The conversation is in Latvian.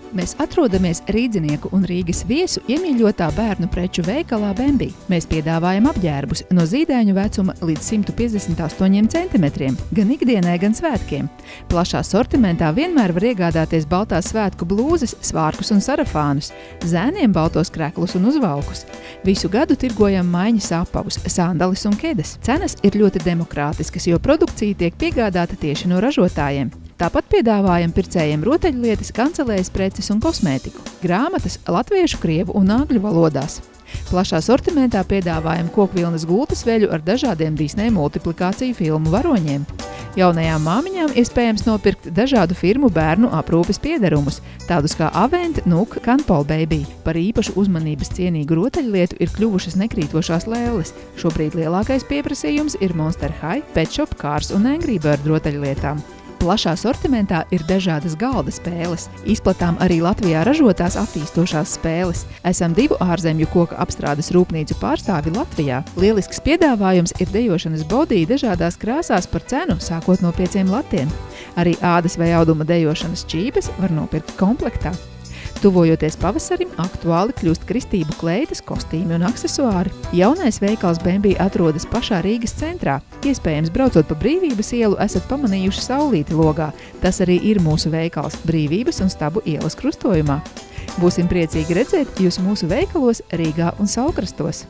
Mēs atrodamies Rīdzinieku un Rīgas viesu iemīļotā bērnu preču veikalā Bembi. Mēs piedāvājam apģērbus no zīdaiņu vecuma līdz 158 centimetriem, gan ikdienai, gan svētkiem. Plašā sortimentā vienmēr var iegādāties baltās svētku blūzes, svārkus un sarafānus, zēniem baltos kreklus un uzvalkus. Visu gadu tirgojam maiņas apavus, sandalis un kedes. Cenas ir ļoti demokrātiskas, jo produkcija tiek piegādāta tieši no ražotājiem. Tāpat piedāvājam pircējiem rotaļlietas, kancelējas preces un kosmētiku, grāmatas latviešu, krievu un angļu valodās. Plašā sortimentā piedāvājam kokvilnas gultas veļu ar dažādiem Disney multiplikāciju filmu varoņiem. Jaunajām māmiņām iespējams nopirkt dažādu firmu bērnu aprūpes piederumus, tādus kā Avent, Nuk, Canpol Baby. Par īpašu uzmanības cienīgu rotaļlietu ir kļuvušas nekrītošās lēles. Šobrīd lielākais pieprasījums ir Monster High, Pet Shop, Cars un Angry Bird rotaļlietām. Plašā sortimentā ir dažādas galda spēles. Izplatām arī Latvijā ražotās attīstošās spēles. Esam 2 ārzemju koka apstrādes rūpnīcu pārstāvi Latvijā. Lielisks piedāvājums ir dejošanas bodī dažādās krāsās par cenu, sākot no 5 latiem. Arī ādas vai auduma dejošanas čībes var nopirkt komplektā. Tuvojoties pavasarim, aktuāli kļūst kristību kleitas, kostīmi un aksesuāri. Jaunais veikals Bembi atrodas pašā Rīgas centrā. Iespējams, braucot pa Brīvības ielu, esat pamanījuši saulīti logā. Tas arī ir mūsu veikals Brīvības un Stabu ielas krustojumā. Būsim priecīgi redzēt jūs mūsu veikalos Rīgā un Saulkrastos!